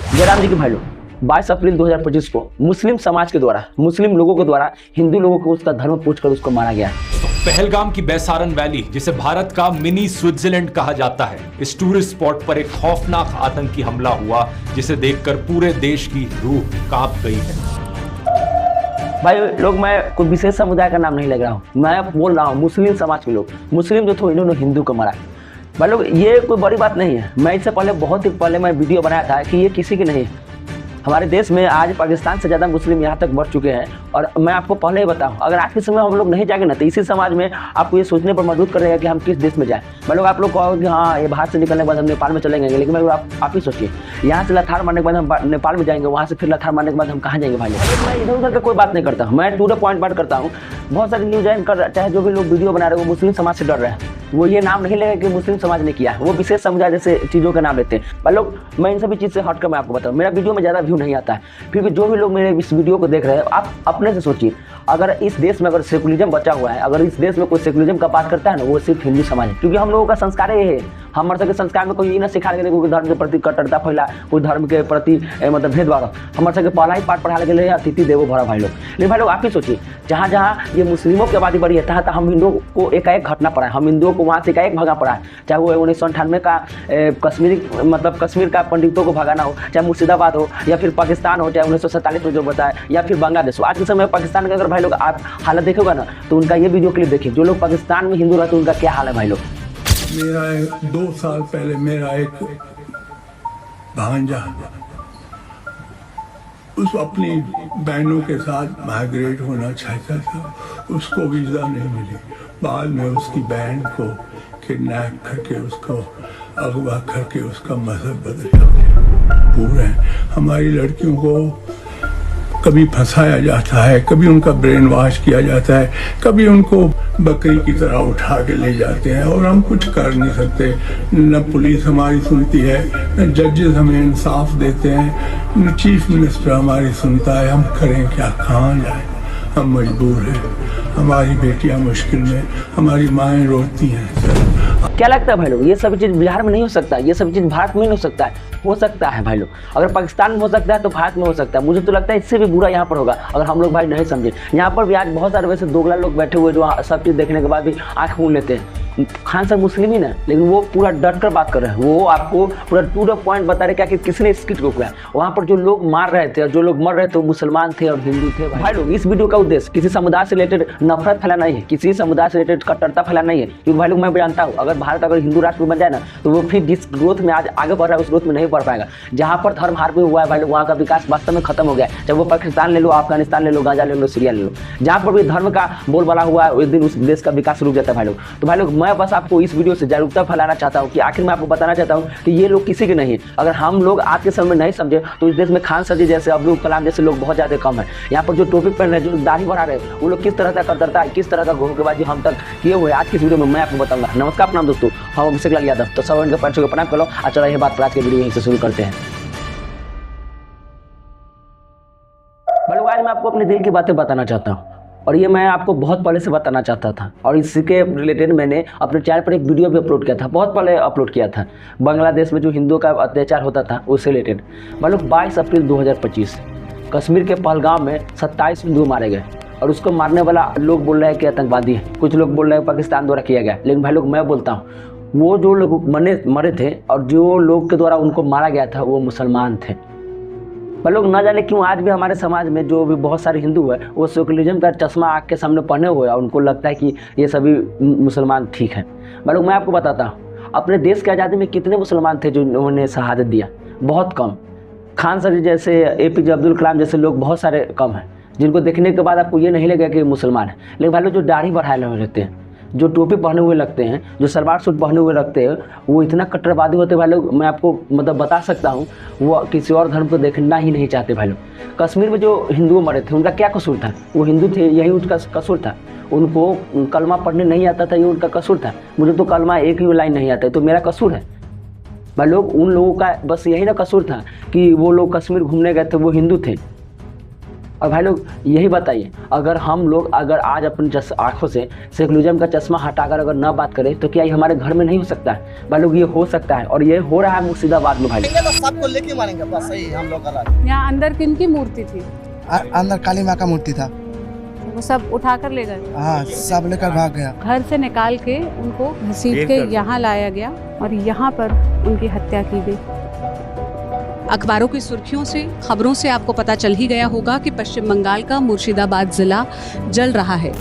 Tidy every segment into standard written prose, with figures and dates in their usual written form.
जयराम जी के भाई लोग, 22 अप्रैल 2025 को मुस्लिम समाज के द्वारा, मुस्लिम लोगों के द्वारा हिंदू लोगों को उसका धर्म पूछकर उसको मारा गया। पहलगाम की बैसारन वैली, जिसे भारत का मिनी स्विट्जरलैंड कहा जाता है, इस टूरिस्ट स्पॉट पर एक खौफनाक आतंकी हमला हुआ जिसे देखकर पूरे देश की रूह कांप गई है। भाई लोग, मैं कोई विशेष समुदाय का नाम नहीं ले रहा हूँ, मैं बोल रहा हूँ मुस्लिम समाज के लोग, मुस्लिम जो थे इन्होंने हिंदू को मारा। भाई लोग, ये कोई बड़ी बात नहीं है। मैं इससे पहले बहुत ही पहले मैं वीडियो बनाया था कि ये किसी की नहीं है। हमारे देश में आज पाकिस्तान से ज़्यादा मुस्लिम यहाँ तक बढ़ चुके हैं। और मैं आपको पहले ही बताऊँ, अगर आज के समय हम लोग नहीं जाएंगे ना तो इसी समाज में आपको ये सोचने पर मजबूर करेगा कि हम किस देश में जाएं। भाई लोग, आप लोग कहोगे कि हाँ ये बाहर से निकलने के बाद हम नेपाल में चलेंगे, लेकिन भाई आप ही सोचिए, यहाँ से लथार मारने के बाद हम नेपाल में जाएंगे, वहाँ से फिर लथार मारने के बाद हम कहाँ जाएंगे। भाई लोग, मैं इधर उधर का कोई बात नहीं करता हूँ, मैं टू द पॉइंट बात करता हूँ। बहुत सारे न्यूज एंकर चाहे जो भी लोग वीडियो बना रहे हैं वो मुस्लिम समाज से डर रहे हैं। वो ये नाम नहीं लेगा कि मुस्लिम समाज ने किया है, वो विशेष समुदाय जैसे चीज़ों का नाम लेते हैं। भाई लोग, मैं इन सभी चीज़ से हटकर मैं आपको बताऊँ, मेरा वीडियो में ज़्यादा व्यू नहीं आता है, फिर भी जो भी लोग मेरे इस वीडियो को देख रहे हैं, आप अपने से सोचिए, अगर इस देश में अगर सेकुलरिज्म बचा हुआ है, अगर इस देश में कोई सेकुलरिज्म का बात करता है ना, वो सिर्फ हिंदू समाज है। क्योंकि हम लोगों का संस्कार ये है, हमारे सबके संस्कार में कोई ये ना सिखा लगे कोई धर्म के प्रति कट्टरता फैला, कोई धर्म के प्रति मतलब भेदभाव। हमारे सबके पहला ही पाठ पढ़ा लगे अतिथि देवो भव भाई लोग। लेकिन भाई लोग, आप ही सोचिए, जहाँ जहाँ ये मुस्लिमों की आबादी बढ़ी है तहाँ हम हिंदुओं को एकाएक घटना पड़ा है, हम हिंदुओं को वहाँ से एकाएक भगा पड़ा है। चाहे वो 1998 का कश्मीर का पंडितों को भगाना हो, चाहे मुर्शिदाबाद हो, या फिर पाकिस्तान हो, चाहे 1947 में जो बताया, या फिर बांग्लादेश हो। आज के समय पाकिस्तान के अगर भाई लोग आप हालत देखोगे ना तो उनका ये वीडियो क्लिप देखिए, जो लोग पाकिस्तान में हिंदू रहते हैं उनका क्या हाल है भाई लोग। मेरा 2 साल पहले मेरा एक भांजा उस अपनी बहनों के साथ माइग्रेट होना चाहता था, उसको वीज़ा नहीं मिली। बाद में उसकी बहन को किडनैप करके उसको अगवा करके उसका मजहब बदल दिया। पूरे हमारी लड़कियों को कभी फंसाया जाता है, कभी उनका ब्रेन वॉश किया जाता है, कभी उनको बकरी की तरह उठा के ले जाते हैं और हम कुछ कर नहीं सकते। न पुलिस हमारी सुनती है, न जजेस हमें इंसाफ देते हैं, न चीफ मिनिस्टर हमारी सुनता है। हम करें क्या, कहाँ जाए, हम मजबूर हैं। हमारी बेटियां मुश्किल में, हमारी माएँ रोती हैं। क्या लगता है भाई लोग, ये सब चीज़ बिहार में नहीं हो सकता, ये सब चीज़ भारत में नहीं हो सकता है? हो सकता है भाई लोग, अगर पाकिस्तान में हो सकता है तो भारत में हो सकता है। मुझे तो लगता है इससे भी बुरा यहाँ पर होगा अगर हम लोग भाई नहीं समझे। यहाँ पर भी आज बहुत सारे वैसे दोगला लोग बैठे हुए जो सब चीज़ देखने के बाद भी आँख मूंद लेते हैं। खान साहब मुस्लिम ही ना, लेकिन वो पूरा डट कर बात कर रहे हैं, वो आपको पूरा टू द पॉइंट बता रहे क्या कि किसने स्किट को किया। वहाँ पर जो लोग मार रहे थे और जो लोग मर रहे थे वो मुसलमान थे और हिंदू थे। भाई लोग, इस वीडियो का उद्देश्य किसी समुदाय से रिलेटेड नफरत फैलाना नहीं है, किसी समुदाय से रिलेटेड कट्टरता फैलाना नहीं है। क्योंकि भाई लोग, मैं जानता हूँ अगर भारत अगर हिंदू राष्ट्र बन जाए ना तो वो फिर जिस ग्रोथ में आज आगे बढ़ रहा है उस ग्रोथ में नहीं बढ़ पाएगा। जहाँ पर धर्म हार भी हुआ है भाई लोग, वहाँ का विकास वास्तव में खत्म हो गया। चाहे वो पाकिस्तान ले लो, अफगानिस्तान ले लो, गाजा ले लो, सीरिया ले लो, जहाँ पर भी धर्म का बोलबाला हुआ है उस दिन उस देश का विकास रुक जाता है भाई लोग। तो भाई लोग, मैं बस आपको इस वीडियो से जागरूकता फैलाना चाहता हूँ कि आखिर मैं आपको बताना चाहता हूँ कि ये लोग किसी के नहीं है। अगर हम लोग आज के समय में नहीं समझे तो इस देश में खान सर जी जैसे, अब्दुल कलाम जैसे लोग बहुत ज़्यादा कम है। यहाँ पर जो टोपी पहन रहे हैं, जो दाढ़ी बढ़ा रहे हैं, वो लोग किस तरह का कट्टरता है, किस तरह का धोखेबाजी हम तक किए हुए आज की वीडियो में मैं आपको बताऊंगा। नमस्कार, प्रणाम दोस्तों, हम अभिषेक लाल यादव। तो सब इनके पैर प्रणाम करो। चलो ये बात आज के वीडियो यहीं से शुरू करते हैं। आज मैं आपको अपने दिल की बातें बताना चाहता हूँ और ये मैं आपको बहुत पहले से बताना चाहता था और इसके रिलेटेड मैंने अपने चैनल पर एक वीडियो भी अपलोड किया था, बहुत पहले अपलोड किया था। बांग्लादेश में जो हिंदुओं का अत्याचार होता था उससे रिलेटेड। मतलब 22 अप्रैल 2025 कश्मीर के पहलगाम में 27 हिंदू मारे गए और उसको मारने वाला लोग बोल रहे हैं कि आतंकवादी है, कुछ लोग बोल रहे हैं पाकिस्तान द्वारा किया गया। लेकिन भाई लोग, मैं बोलता हूँ वो जो लोग मरे थे और जो लोग के द्वारा उनको मारा गया था वो मुसलमान थे। पर लोग ना जाने क्यों आज भी हमारे समाज में जो भी बहुत सारे हिंदू है वो सेकुलरिज्म का चश्मा आँख के सामने पहने हुए और उनको लगता है कि ये सभी मुसलमान ठीक हैं। पर लोग, मैं आपको बताता हूँ अपने देश की आज़ादी में कितने मुसलमान थे जो उन्होंने शहादत दिया, बहुत कम। खान सर जैसे, APJ अब्दुल कलाम जैसे लोग बहुत सारे कम हैं जिनको देखने के बाद आपको ये नहीं लगेगा कि मुसलमान है। लेकिन भाई लोग, जो दाढ़ी बढ़ाए हुए रहते हैं, जो टोपी पहने हुए लगते हैं, जो सलवार सूट पहने हुए रखते हैं, वो इतना कट्टरवादी होते भाई लोग, मैं आपको मतलब बता सकता हूँ वो किसी और धर्म को देखना ही नहीं चाहते भाई लोग। कश्मीर में जो हिंदू मरे थे उनका क्या कसूर था? वो हिंदू थे, यही उनका कसूर था। उनको कलमा पढ़ने नहीं आता था, ये उनका कसूर था। मुझे तो कलमा एक ही लाइन नहीं आता है तो मेरा कसूर है भाई लोग। उन लोगों का बस यही ना कसूर था कि वो लोग कश्मीर घूमने गए थे, वो हिंदू थे। और भाई लोग यही बताइए, अगर हम लोग अगर आज अपनी आंखों से सेकुलरिज्म का चश्मा हटाकर अगर न बात करें तो क्या ये हमारे घर में नहीं हो सकता है? भाई लोग ये हो सकता है और ये हो रहा है मुर्शिदाबाद में। भाई सबको लेके मारेंगे बस, सही हम लोग का। यहाँ अंदर किन की मूर्ति थी? अंदर काली माँ का मूर्ति था। वो सब उठा कर ले गए? हाँ, सब लेकर भाग गया। घर से निकाल के उनको घसीट के यहाँ लाया गया और यहाँ पर उनकी हत्या की गई। अखबारों की सुर्खियों से, खबरों से आपको पता चल ही गया होगा कि पश्चिम बंगाल का मुर्शिदाबाद जिला जल रहा है।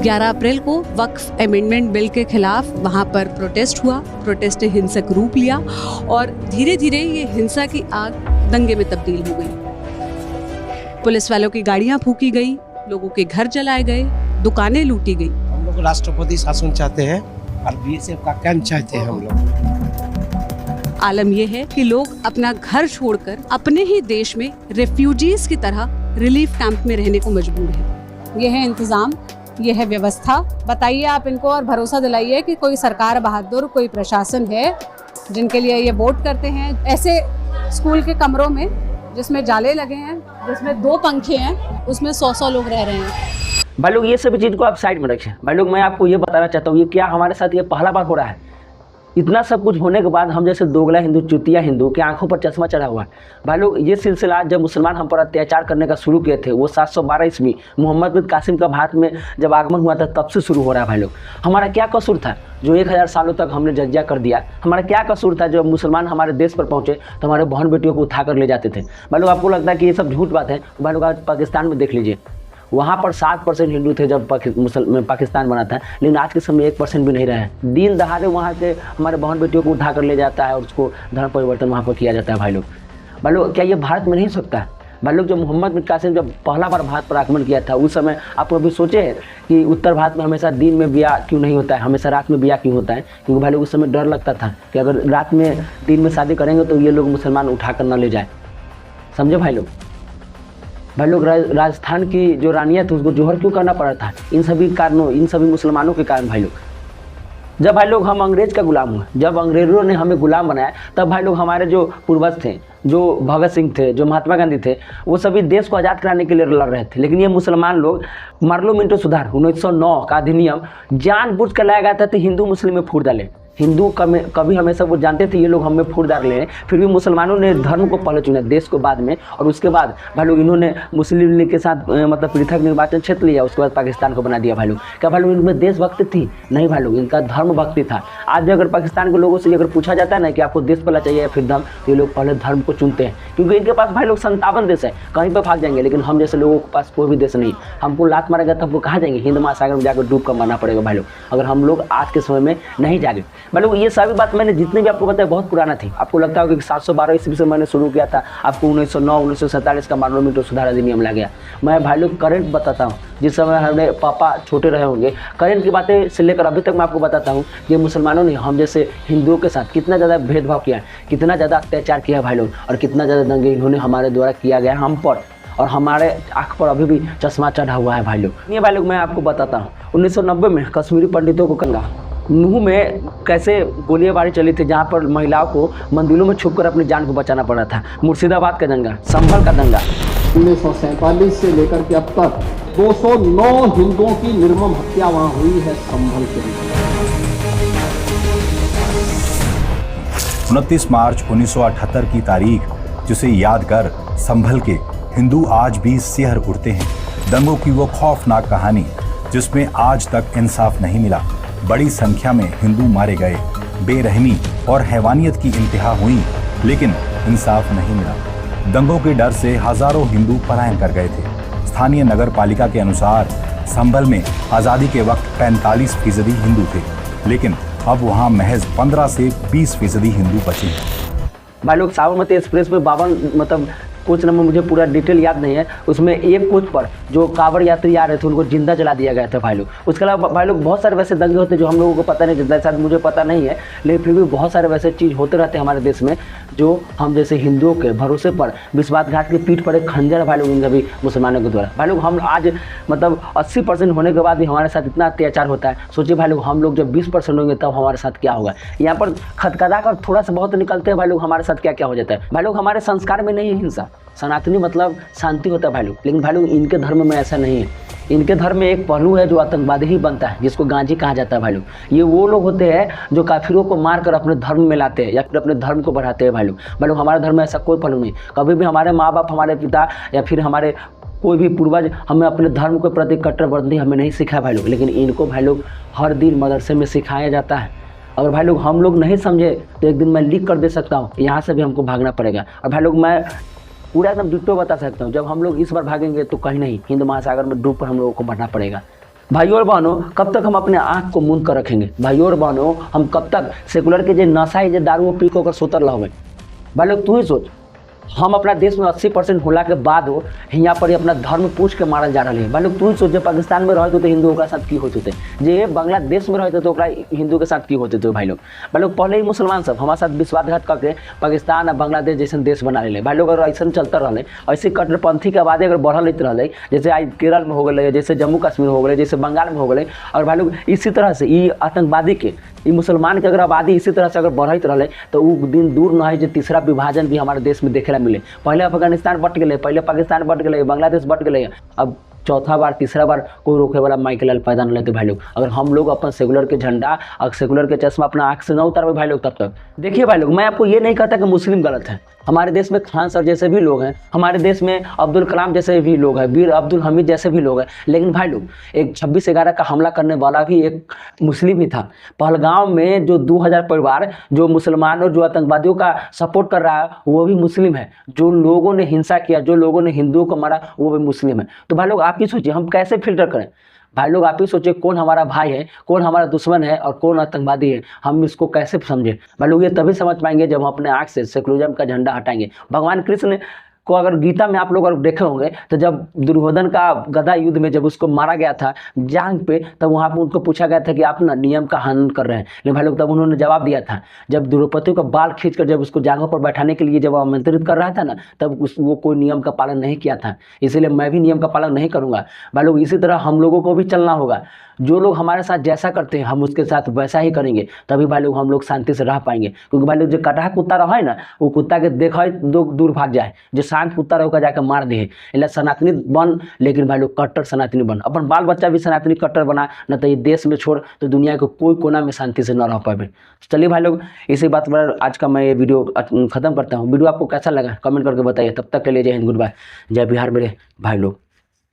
11 अप्रैल को वक्फ अमेंडमेंट बिल के खिलाफ वहां पर प्रोटेस्ट हुआ। प्रोटेस्ट ने हिंसक रूप लिया और धीरे धीरे ये हिंसा की आग दंगे में तब्दील हो गई। पुलिस वालों की गाड़ियां फूकी गई, लोगों के घर जलाए गए, दुकानें लूटी गई। हम लोग राष्ट्रपति शासन चाहते हैं और बीएसएफ का कैंप चाहते हैं हम लोग। आलम यह है कि लोग अपना घर छोड़कर अपने ही देश में रेफ्यूजीज की तरह रिलीफ कैंप में रहने को मजबूर है। ये है इंतजाम, ये है व्यवस्था। बताइए आप इनको और भरोसा दिलाइए कि कोई सरकार बहादुर, कोई प्रशासन है जिनके लिए ये वोट करते हैं। ऐसे स्कूल के कमरों में जिसमें जाले लगे हैं, जिसमें 2 पंखे हैं, उसमें 100 लोग रह रहे हैं। भाई लोग ये सभी चीज़ को आप साइड में रखें। भाई लोग मैं आपको ये बताना चाहता हूँ, ये क्या हमारे साथ ये पहला बार हो रहा है? इतना सब कुछ होने के बाद हम जैसे दोगला हिंदू, चुतिया हिंदू के आंखों पर चश्मा चढ़ा हुआ है। भाई लोग ये सिलसिला जब मुसलमान हम पर अत्याचार करने का शुरू किए थे, वो 712 ईस्वी मोहम्मद बिन कासिम का भारत में जब आगमन हुआ था, तब से शुरू हो रहा है। भाई लोग हमारा क्या कसूर था जो 1000 सालों तक हमने जजिया कर दिया? हमारा क्या कसूर था जब मुसलमान हमारे देश पर पहुँचे तो हमारे बहन बेटियों को उठा कर ले जाते थे? भाई लोग आपको लगता है कि ये सब झूठ बात है? भाई लोग आज पाकिस्तान में देख लीजिए, वहाँ पर 7% हिंदू थे जब पाकिस्तान बना था, लेकिन आज के समय 1% भी नहीं रहे हैं। दिन दहाड़े वहाँ के हमारे बहन बेटियों को उठा कर ले जाता है और उसको धर्म परिवर्तन वहाँ पर किया जाता है। भाई लोग क्या ये भारत में नहीं हो सकता है? भाई लोग जब मोहम्मद बिन कासिम जब पहला बार भारत पर आक्रमण किया था, उस समय आप अभी सोचे हैं कि उत्तर भारत में हमेशा दिन में ब्याह क्यों नहीं होता है, हमेशा रात में ब्याह क्यों होता है? क्योंकि भाई लोग उस समय डर लगता था कि अगर रात में दिन में शादी करेंगे तो ये लोग मुसलमान उठा कर न ले जाए। समझे भाई लोग? भाई लोग राजस्थान की जो रानियाँ थी उसको जोहर क्यों करना पड़ा था? इन सभी कारणों, इन सभी मुसलमानों के कारण। भाई लोग जब भाई लोग हम अंग्रेज का गुलाम हुए, जब अंग्रेजों ने हमें गुलाम बनाया, तब भाई लोग हमारे जो पूर्वज थे, जो भगत सिंह थे, जो महात्मा गांधी थे, वो सभी देश को आज़ाद कराने के लिए लड़ रहे थे। लेकिन ये मुसलमान लोग मार्लो मिंटो सुधार 1909 का अधिनियम जानबूझ कर लाया गया था कि हिंदू मुस्लिम में फूट डाले। हिंदू कभी हमेशा वो जानते थे ये लोग हमें फूट डाल रहे हैं, फिर भी मुसलमानों ने धर्म को पहले चुना, देश को बाद में। और उसके बाद भाई लोग इन्होंने मुस्लिम लीग के साथ मतलब पृथक निर्वाचन क्षेत्र लिया, उसके बाद पाकिस्तान को बना दिया। भाई लोग क्या भाई लोग इनमें देशभक्ति थी? नहीं भाई लोग, इनका धर्म भक्ति था। आज अगर पाकिस्तान के लोगों से अगर पूछा जाता है ना कि आपको देश पहला चाहिए या फिर धर्म, तो ये लोग पहले धर्म को चुनते हैं, क्योंकि इनके पास भाई लोग 57 देश है, कहीं पर भाग जाएंगे। लेकिन हम जैसे लोगों के पास कोई भी देश नहीं। हमको लात मारेगा तो हमको कहाँ जाएंगे? हिंद महासागर में जाकर डूब कर मरना पड़ेगा भाई लोग, अगर हम लोग आज के समय में नहीं जागे। भाई लोग ये सभी बात मैंने जितने भी आपको बताया बहुत पुराना थी। आपको लगता होगा कि 712 ईस्वी से मैंने शुरू किया था, आपको 1909 1947 का मार्लो मिंटो सुधार अधिनियम लग गया। मैं भाई लोग करंट बताता हूँ, जिस समय हमारे पापा छोटे रहे होंगे, करंट की बातें से लेकर अभी तक मैं आपको बताता हूँ कि मुसलमानों ने हम जैसे हिंदुओं के साथ कितना ज़्यादा भेदभाव किया है, कितना ज़्यादा अत्याचार किया है भाई लोग, और कितना ज़्यादा दंगे इन्होंने हमारे द्वारा किया गया हम पर, और हमारे आँख पर अभी भी चश्मा चढ़ा हुआ है भाई लोग। ये भाई लोग मैं आपको बताता हूँ 1990 में कश्मीरी पंडितों को कंगा नूह में कैसे गोलीबारी चली थी, जहाँ पर महिलाओं को मंदिरों में छुपकर अपनी जान को बचाना पड़ा था। मुर्शिदाबाद का दंगा, संभल का दंगा, 1947 से लेकर के अब तक 209 हिंदुओं की निर्मम हत्या वहां हुई है संभल के अंदर। 29 मार्च 1978 की तारीख, जिसे याद कर संभल के हिंदू आज भी सिहर उठते हैं। दंगों की वो खौफनाक कहानी जिसमें आज तक इंसाफ नहीं मिला। बड़ी संख्या में हिंदू मारे गए, बेरहमी और हैवानियत की इंतहा हुई, लेकिन इंसाफ नहीं मिला। दंगों के डर से हजारों हिंदू पलायन कर गए थे। स्थानीय नगर पालिका के अनुसार संभल में आज़ादी के वक्त 45% हिंदू थे, लेकिन अब वहां महज 15 से 20% हिंदू बचे हैं। भाई लोग साबरमती एक्सप्रेस में 52 मतलब कोच नंबर मुझे पूरा डिटेल याद नहीं है, उसमें एक कोच पर जो कांवड़ यात्री आ रहे थे उनको जिंदा जला दिया गया था भाई लोग। उसके अलावा भाई लोग बहुत सारे वैसे दंगे होते हैं जो हम लोगों को पता नहीं चलता, शायद मुझे पता नहीं है, लेकिन फिर भी बहुत सारे वैसे चीज़ होते रहते हैं हमारे देश में जो हम जैसे हिंदुओं के भरोसे पर विश्वासघात की पीठ पर एक खंजर भाई लोग इन सभी मुसलमानों के द्वारा। भाई लोग हम आज मतलब 80% होने के बाद भी हमारे साथ इतना अत्याचार होता है। सोचिए भाई लोग हम लोग जब 20% होंगे तब हमारे साथ क्या होगा। यहाँ पर खदखदा कर थोड़ा सा बहुत निकलते हैं भाई लोग, हमारे साथ क्या क्या हो जाता है। भाई लोग हमारे संस्कार में नहीं है हिंसा, सनातनी मतलब शांति होता है भाई लोग। लेकिन भाई लोग इनके धर्म में ऐसा नहीं है। इनके धर्म में एक पहलू है जो आतंकवादी ही बनता है, जिसको गांजी कहा जाता है भाई लोग। ये वो लोग होते हैं जो काफिरों को मार कर अपने धर्म में लाते हैं या फिर अपने धर्म को बढ़ाते हैं भाई लोग। भाई लोग हमारे धर्म में ऐसा कोई पहलू नहीं। कभी भी हमारे माँ बाप, हमारे पिता या फिर हमारे कोई भी पूर्वज हमें अपने धर्म के प्रति कट्टरपंथी हमें नहीं सिखाया भाई लोग। लेकिन इनको भाई लोग हर दिन मदरसे में सिखाया जाता है। अगर भाई लोग हम लोग नहीं समझे तो एक दिन मैं लीक कर दे सकता हूँ, यहाँ से भी हमको भागना पड़ेगा। और भाई लोग मैं पूरा एकदम डिट्टो बता सकता हूँ, जब हम लोग इस बार भागेंगे तो कहीं नहीं, हिंद महासागर में डूब कर हम लोगों को बढ़ना पड़ेगा। भाइयों और बहनों, कब तक हम अपने आँख को मूंद कर रखेंगे? भाइयों और बहनों, हम कब तक सेकुलर के जो नशा है, जो दारू पी को सुतर रहोगे? भाई लोग तू ही सोच, हम अपना देश में 80% होला के बाद हो यहाँ पर अपना धर्म पूछ के मारल जा रहा है। भाई लोग तू ही सोच, पाकिस्तान में रहते तो हिंदुओं के साथ की होते थे, जे बांग्लादेश में रहते तो हिंदू के साथ की होते थे। भाई लोग पहले ही मुसलमान सब हमारे साथ विश्वासघात करके पाकिस्तान और बांग्लादेश जैसे देश बना ले। भाई लोग अगर ऐसा चलता रहे, ऐसी कट्टरपंथी के आबादी अगर बढ़ल रहे, जैसे आज केरल में हो गए, जैसे जम्मू कश्मीर हो गए, जैसे बंगाल में हो गए, और भाई लोग इसी तरह से ये आतंकवादी के, ये मुसलमान के अगर आबादी इसी तरह से अगर बढ़त रहे तो वो दिन दूर न है जो तीसरा विभाजन भी हमारे देश में देखे मिले। पहले अफगानिस्तान बट गए, पहले पाकिस्तान बट गए, बांग्लादेश बट गए, अब चौथा बार तीसरा बार कोई रोके वाला माइकल लाल पैदा न लेते भाई लोग। अगर हम लोग अपन सेकुलर के झंडा और सेकुलर के चश्मा अपना आँख से न उतारवे भाई लोग, तब तक देखिए भाई लोग, मैं आपको ये नहीं कहता कि मुस्लिम गलत है। हमारे देश में खान सर जैसे भी लोग हैं, हमारे देश में अब्दुल कलाम जैसे भी लोग हैं, वीर अब्दुल हमीद जैसे भी लोग हैं। लेकिन भाई लोग एक 26/11 का हमला करने वाला भी एक मुस्लिम ही था। पहलगांव में जो 2000 परिवार जो मुसलमानों जो आतंकवादियों का सपोर्ट कर रहा है वो भी मुस्लिम है। जो लोगों ने हिंसा किया, जो लोगों ने हिंदुओं को मारा, वो भी मुस्लिम है। तो भाई लोग आप ही सोचिए हम कैसे फिल्टर करें? भाई लोग आप ही सोचिए कौन हमारा भाई है, कौन हमारा दुश्मन है और कौन आतंकवादी है, हम इसको कैसे समझे? भाई लोग ये तभी समझ पाएंगे जब हम अपने आँख से सेकुलरिज्म का झंडा हटाएंगे। भगवान कृष्ण को अगर गीता में आप लोग अगर देखे होंगे तो जब दुर्योधन का गदा युद्ध में जब उसको मारा गया था जांग पे, तब वहाँ पर उनको पूछा गया था कि आप ना नियम का हनन कर रहे हैं। लेकिन भाई लोग तब उन्होंने जवाब दिया था, जब द्रौपदी का बाल खींचकर जब उसको जांघों पर बैठाने के लिए जब आमंत्रित कर रहा था ना, तब वो कोई नियम का पालन नहीं किया था। इसीलिए मैं भी नियम का पालन नहीं करूँगा। भाई लोग इसी तरह हम लोगों को भी चलना होगा। जो लोग हमारे साथ जैसा करते हैं हम उसके साथ वैसा ही करेंगे, तभी भाई लोग हम लोग शांति से रह पाएंगे। क्योंकि भाई लोग जो कटहा कुत्ता रहा है ना, वो कुत्ता के देखा दूर भाग जाए, जो शांत कुत्ता रहोगा जाकर मार दे। इसलिए सनातनी बन, लेकिन भाई लोग कट्टर सनातनी बन। अपन बाल बच्चा भी सनातनी कट्टर बना, न तो ये देश में छोड़ तो दुनिया के कोई कोना में शांति से न रह पाए। चलिए भाई लोग, इसी बात पर आज का मैं ये वीडियो खत्म करता हूँ। वीडियो आपको कैसा लगा कमेंट करके बताइए। तब तक के लिए जय हिंद, गुड बाय, जय बिहार मेरे भाई लोग।